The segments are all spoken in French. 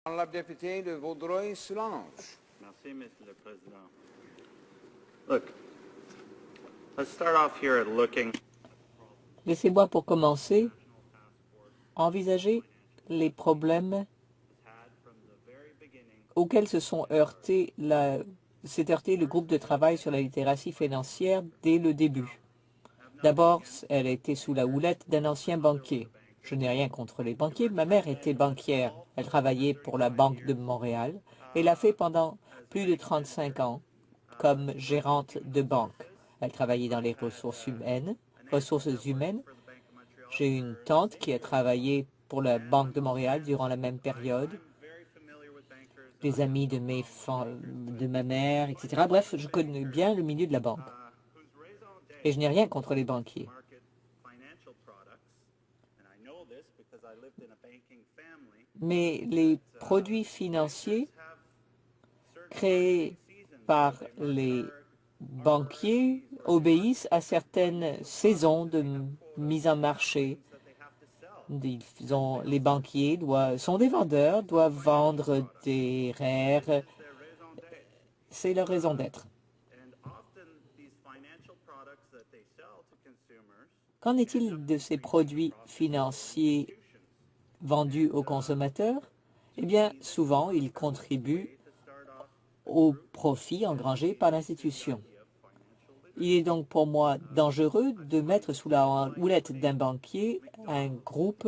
La députée de Vaudreuil-Soulanges. Merci, Monsieur le Président. Look, let's start off here looking. Laissez-moi pour commencer envisager les problèmes auxquels s'est heurté le groupe de travail sur la littératie financière dès le début. D'abord, elle était sous la houlette d'un ancien banquier. Je n'ai rien contre les banquiers. Ma mère était banquière. Elle travaillait pour la Banque de Montréal et l'a fait pendant plus de 35 ans comme gérante de banque. Elle travaillait dans les ressources humaines. J'ai une tante qui a travaillé pour la Banque de Montréal durant la même période. Des amis de ma mère, etc. Bref, je connais bien le milieu de la banque. Et je n'ai rien contre les banquiers. Mais les produits financiers créés par les banquiers obéissent à certaines saisons de mise en marché. Les banquiers sont des vendeurs, doivent vendre des REER. C'est leur raison d'être. Qu'en est-il de ces produits financiers vendus aux consommateurs? Eh bien, souvent, ils contribuent au profit engrangé par l'institution. Il est donc pour moi dangereux de mettre sous la houlette d'un banquier un groupe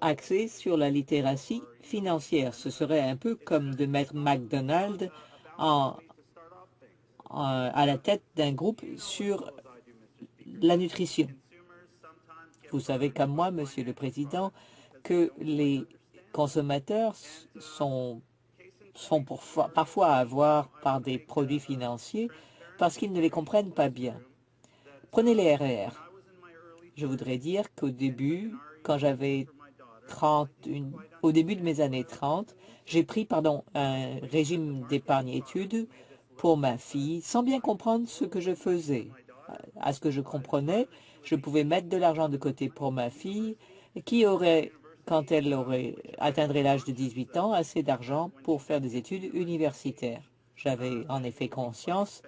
axé sur la littératie financière. Ce serait un peu comme de mettre McDonald's à la tête d'un groupe sur la nutrition. Vous savez comme moi, Monsieur le Président, que les consommateurs sont parfois à avoir par des produits financiers parce qu'ils ne les comprennent pas bien. Prenez les REER. Je voudrais dire qu'au début, quand j'avais au début de mes années 30, j'ai pris un régime d'épargne-études pour ma fille sans bien comprendre ce que je faisais. À ce que je comprenais, je pouvais mettre de l'argent de côté pour ma fille qui aurait, quand elle atteindrait l'âge de 18 ans, assez d'argent pour faire des études universitaires. J'avais en effet conscience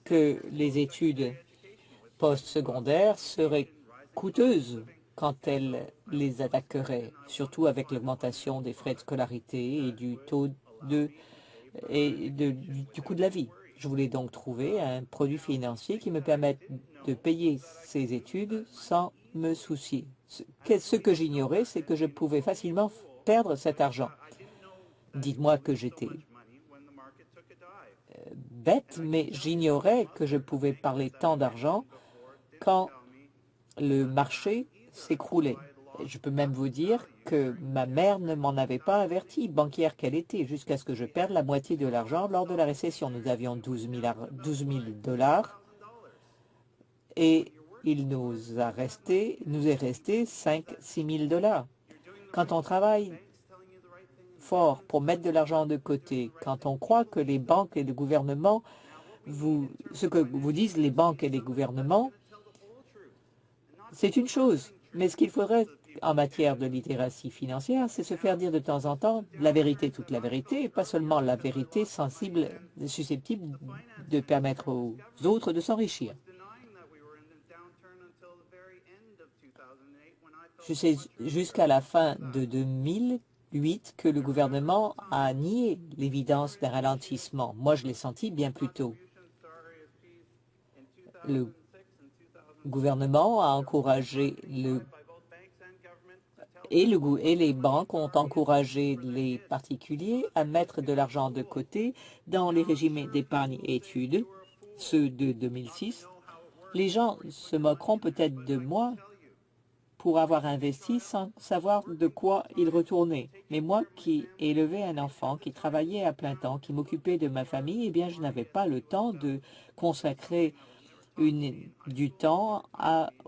que les études postsecondaires seraient coûteuses quand elle les attaquerait, surtout avec l'augmentation des frais de scolarité et du coût de la vie. Je voulais donc trouver un produit financier qui me permette de payer ces études sans me soucier. Ce que j'ignorais, c'est que je pouvais facilement perdre cet argent. Dites-moi que j'étais bête, mais j'ignorais que je pouvais parler tant d'argent quand le marché s'écroulait. Je peux même vous dire que ma mère ne m'en avait pas averti, banquière qu'elle était, jusqu'à ce que je perde la moitié de l'argent lors de la récession. Nous avions 12 000 $ et il nous est resté 5 000 à 6 000 $. Quand on travaille fort pour mettre de l'argent de côté, quand on croit que les banques et le gouvernement, ce que vous disent les banques et les gouvernements, c'est une chose. Mais ce qu'il faudrait en matière de littératie financière, c'est se faire dire de temps en temps la vérité, toute la vérité, et pas seulement la vérité susceptible de permettre aux autres de s'enrichir. Je sais jusqu'à la fin de 2008 que le gouvernement a nié l'évidence d'un ralentissement. Moi, je l'ai senti bien plus tôt. Le gouvernement a encouragé et les banques ont encouragé les particuliers à mettre de l'argent de côté dans les régimes d'épargne et études, ceux de 2006. Les gens se moqueront peut-être de moi pour avoir investi sans savoir de quoi il retournait. Mais moi qui élevais un enfant, qui travaillait à plein temps, qui m'occupait de ma famille, eh bien, je n'avais pas le temps de consacrer du temps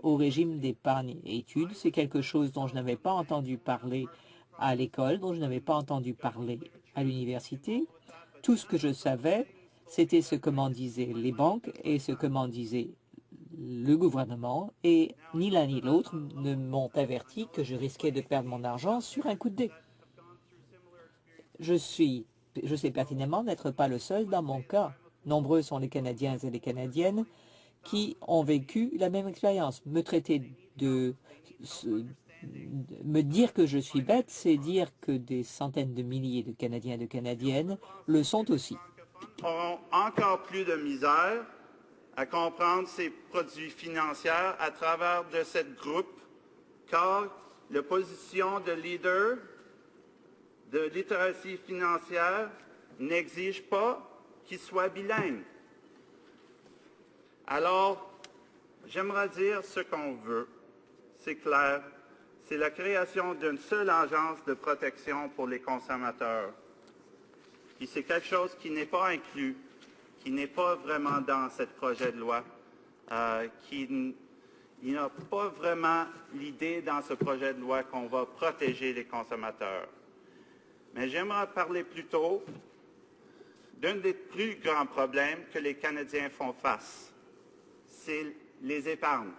au régime d'épargne et études. C'est quelque chose dont je n'avais pas entendu parler à l'école, dont je n'avais pas entendu parler à l'université. Tout ce que je savais, c'était ce que m'en disaient les banques et ce que m'en disait le gouvernement, et ni l'un ni l'autre ne m'ont averti que je risquais de perdre mon argent sur un coup de dé. Je sais pertinemment n'être pas le seul dans mon cas. Nombreux sont les Canadiens et les Canadiennes qui ont vécu la même expérience. Me dire que je suis bête, c'est dire que des centaines de milliers de Canadiens et de Canadiennes le sont aussi. Auront encore plus de misère à comprendre ces produits financiers à travers de cette groupe, car la position de leader de littératie financière n'exige pas qu'il soit bilingue. Alors, j'aimerais dire ce qu'on veut. C'est clair. C'est la création d'une seule agence de protection pour les consommateurs. Puis c'est quelque chose qui n'est pas inclus, qui n'est pas vraiment dans ce projet de loi, il n'y a pas vraiment l'idée dans ce projet de loi qu'on va protéger les consommateurs. Mais j'aimerais parler plutôt d'un des plus grands problèmes que les Canadiens font face. C'est les épargnes.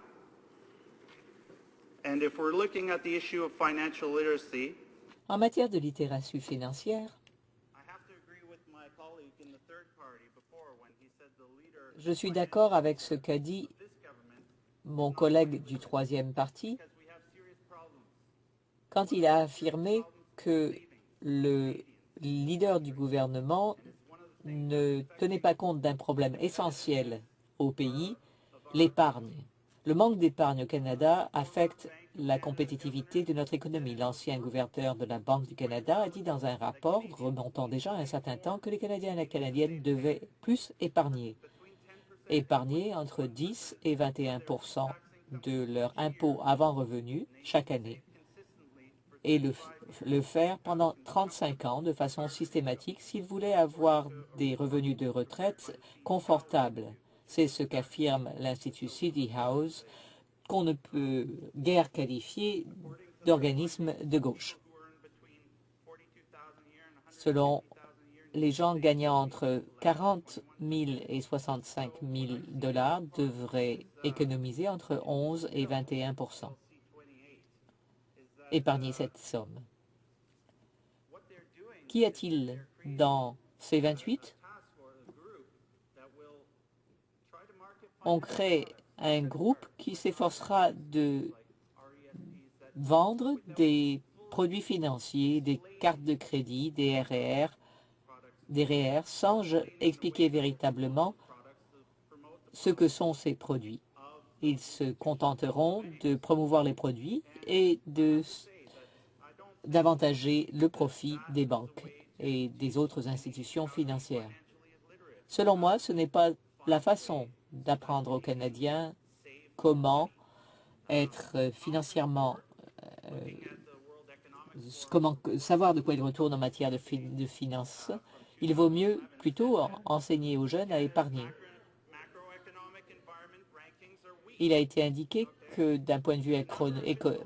And if we're looking at the issue of financial literacy, En matière de littératie financière, je suis d'accord avec ce qu'a dit mon collègue du troisième parti quand il a affirmé que le leader du gouvernement ne tenait pas compte d'un problème essentiel au pays, l'épargne. Le manque d'épargne au Canada affecte la compétitivité de notre économie. L'ancien gouverneur de la Banque du Canada a dit dans un rapport remontant déjà un certain temps que les Canadiens et les Canadiennes devaient plus épargner. Épargner entre 10 et 21% de leur impôt avant revenu chaque année et le faire pendant 35 ans de façon systématique s'ils voulaient avoir des revenus de retraite confortables. C'est ce qu'affirme l'Institut City House, qu'on ne peut guère qualifier d'organisme de gauche. Selon les gens gagnant entre 40 000 et 65 000 dollars devraient économiser entre 11 et 21%. Épargner cette somme. Qu'y a-t-il dans ces 28? On crée un groupe qui s'efforcera de vendre des produits financiers, des cartes de crédit, des REER, sans expliquer véritablement ce que sont ces produits. Ils se contenteront de promouvoir les produits et d'avantager le profit des banques et des autres institutions financières. Selon moi, ce n'est pas la façon d'apprendre aux Canadiens comment être financièrement, comment savoir de quoi ils retournent en matière de finances. Il vaut mieux plutôt enseigner aux jeunes à épargner. Il a été indiqué que d'un point de vue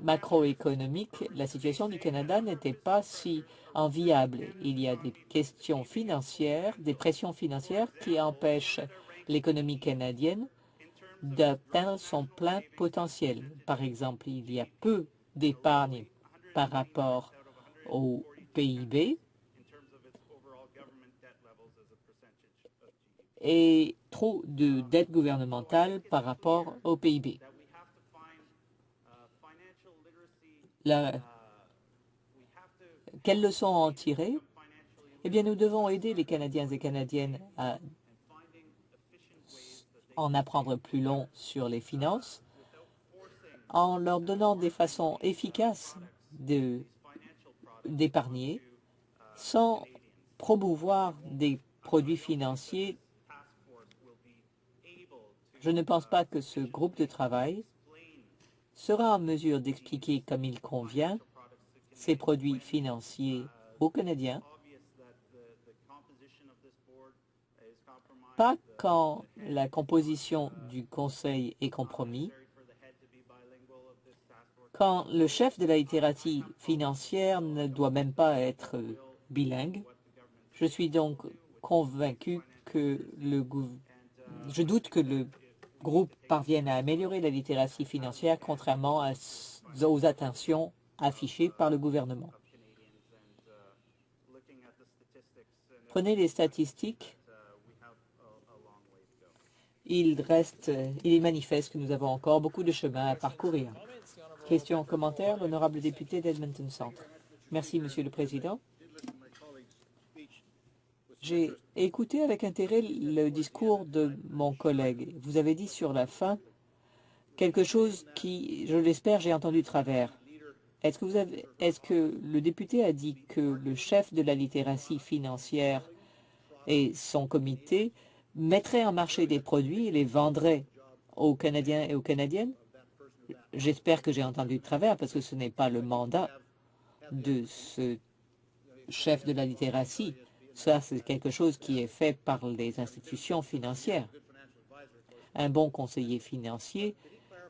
macroéconomique, la situation du Canada n'était pas si enviable. Il y a des questions financières, des pressions financières qui empêchent l'économie canadienne d'atteindre son plein potentiel. Par exemple, il y a peu d'épargne par rapport au PIB et trop de dette gouvernementale par rapport au PIB. Quelles leçons en tirer? Eh bien, nous devons aider les Canadiens et Canadiennes à en apprendre plus long sur les finances en leur donnant des façons efficaces d'épargner sans promouvoir des produits financiers. Je ne pense pas que ce groupe de travail sera en mesure d'expliquer comme il convient ces produits financiers aux Canadiens, pas quand la composition du Conseil est compromis, quand le chef de la littératie financière ne doit même pas être bilingue. Je suis donc convaincu que je doute que le groupe parvienne à améliorer la littératie financière contrairement aux intentions affichées par le gouvernement. Prenez les statistiques. Il est manifeste que nous avons encore beaucoup de chemin à parcourir. Questions, commentaires, l'honorable député d'Edmonton Centre. Merci, Monsieur le Président. J'ai écouté avec intérêt le discours de mon collègue. Vous avez dit sur la fin quelque chose qui, je l'espère, j'ai entendu de travers. Est-ce que le député a dit que le chef de la littératie financière et son comité mettraient en marché des produits et les vendraient aux Canadiens et aux Canadiennes? J'espère que j'ai entendu de travers parce que ce n'est pas le mandat de ce chef de la littératie. Ça, c'est quelque chose qui est fait par les institutions financières. Un bon conseiller financier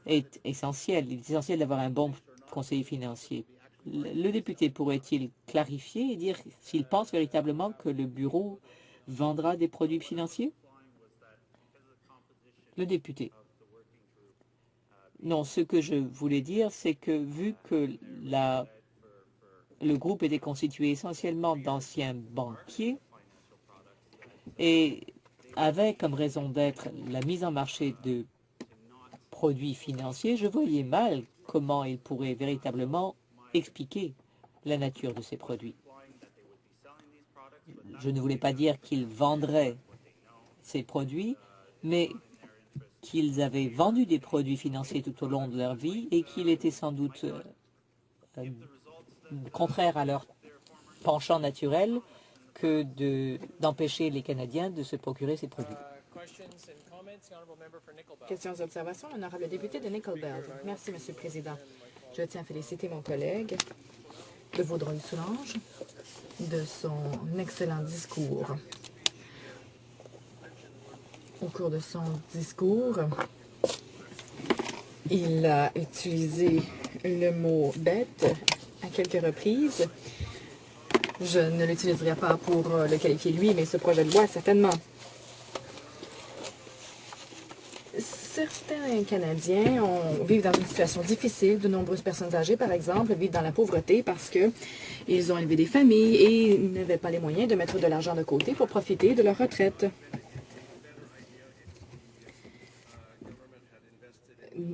est essentiel. Il est essentiel d'avoir un bon conseiller financier. Le député pourrait-il clarifier et dire s'il pense véritablement que le bureau vendra des produits financiers? Le député. Non, ce que je voulais dire, c'est que vu que le groupe était constitué essentiellement d'anciens banquiers et avait comme raison d'être la mise en marché de produits financiers, je voyais mal comment il pourrait véritablement expliquer la nature de ces produits. Je ne voulais pas dire qu'ils vendraient ces produits, mais qu'ils avaient vendu des produits financiers tout au long de leur vie et qu'il était sans doute contraire à leur penchant naturel que d'empêcher les Canadiens de se procurer ces produits. Questions et observations, l'honorable député de Nickel Belt. Merci, Monsieur le Président. Je tiens à féliciter mon collègue de Vaudreuil-Soulanges de son excellent discours. Au cours de son discours, il a utilisé le mot « bête » à quelques reprises. Je ne l'utiliserai pas pour le qualifier lui, mais ce projet de loi, certainement. Certains Canadiens vivent dans une situation difficile. De nombreuses personnes âgées, par exemple, vivent dans la pauvreté parce qu'ils ont élevé des familles et n'avaient pas les moyens de mettre de l'argent de côté pour profiter de leur retraite.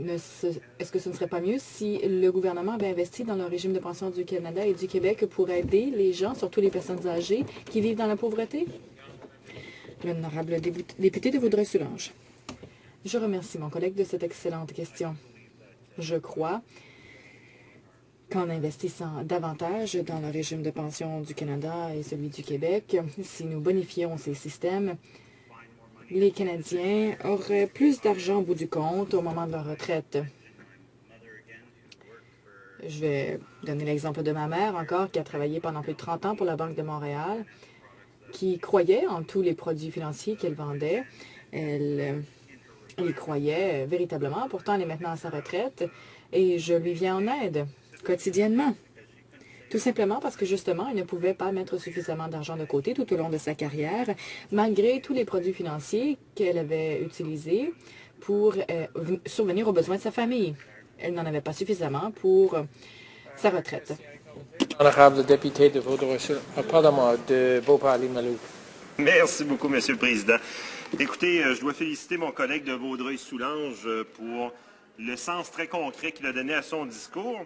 Est-ce que ce ne serait pas mieux si le gouvernement avait investi dans le régime de pension du Canada et du Québec pour aider les gens, surtout les personnes âgées, qui vivent dans la pauvreté? L'honorable député de Vaudreuil-Soulanges. Je remercie mon collègue de cette excellente question. Je crois qu'en investissant davantage dans le régime de pension du Canada et celui du Québec, si nous bonifions ces systèmes, les Canadiens auraient plus d'argent au bout du compte au moment de leur retraite. Je vais donner l'exemple de ma mère encore, qui a travaillé pendant plus de 30 ans pour la Banque de Montréal, qui croyait en tous les produits financiers qu'elle vendait. Elle y croyait véritablement. Pourtant, elle est maintenant à sa retraite et je lui viens en aide quotidiennement. Tout simplement parce que, justement, elle ne pouvait pas mettre suffisamment d'argent de côté tout au long de sa carrière, malgré tous les produits financiers qu'elle avait utilisés pour survenir aux besoins de sa famille. Elle n'en avait pas suffisamment pour sa retraite. Honorable député de de Beauport-Limoilou. Merci beaucoup, Monsieur le Président. Écoutez, je dois féliciter mon collègue de Vaudreuil-Soulanges pour le sens très concret qu'il a donné à son discours.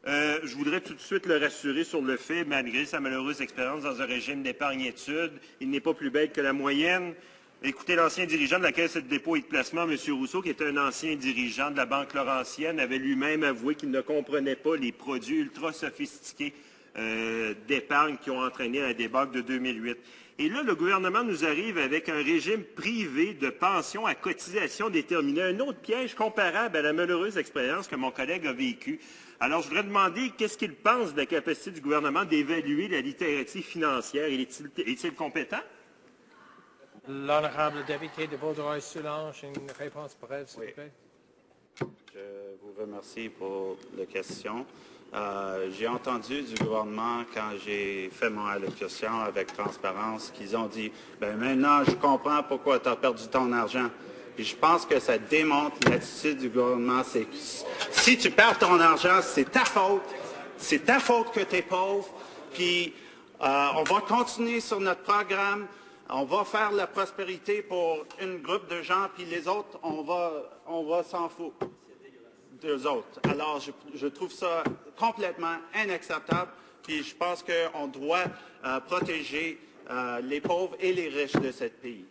Je voudrais tout de suite le rassurer sur le fait, malgré sa malheureuse expérience dans un régime d'épargne-études, il n'est pas plus bête que la moyenne. Écoutez, l'ancien dirigeant de la Caisse de dépôt et de placement, M. Rousseau, qui était un ancien dirigeant de la Banque Laurentienne, avait lui-même avoué qu'il ne comprenait pas les produits ultra sophistiqués d'épargne qui ont entraîné la débâcle de 2008. Et là, le gouvernement nous arrive avec un régime privé de pension à cotisation déterminée, un autre piège comparable à la malheureuse expérience que mon collègue a vécue. Alors, je voudrais demander qu'est-ce qu'il pense de la capacité du gouvernement d'évaluer la littératie financière. Est-il compétent? L'honorable député de Vaudreuil-Soulanges, une réponse brève, s'il vous plaît. Je vous remercie pour la question. J'ai entendu du gouvernement, quand j'ai fait mon allocution avec transparence, qu'ils ont dit « Bien, maintenant, je comprends pourquoi tu as perdu ton argent. » Et je pense que ça démontre l'attitude du gouvernement. C'est que si tu perds ton argent, c'est ta faute. C'est ta faute que tu es pauvre. Puis, On va continuer sur notre programme. On va faire la prospérité pour un groupe de gens, puis les autres, on va s'en foutre d'eux autres. Alors, je trouve ça complètement inacceptable, puis je pense qu'on doit protéger les pauvres et les riches de ce pays.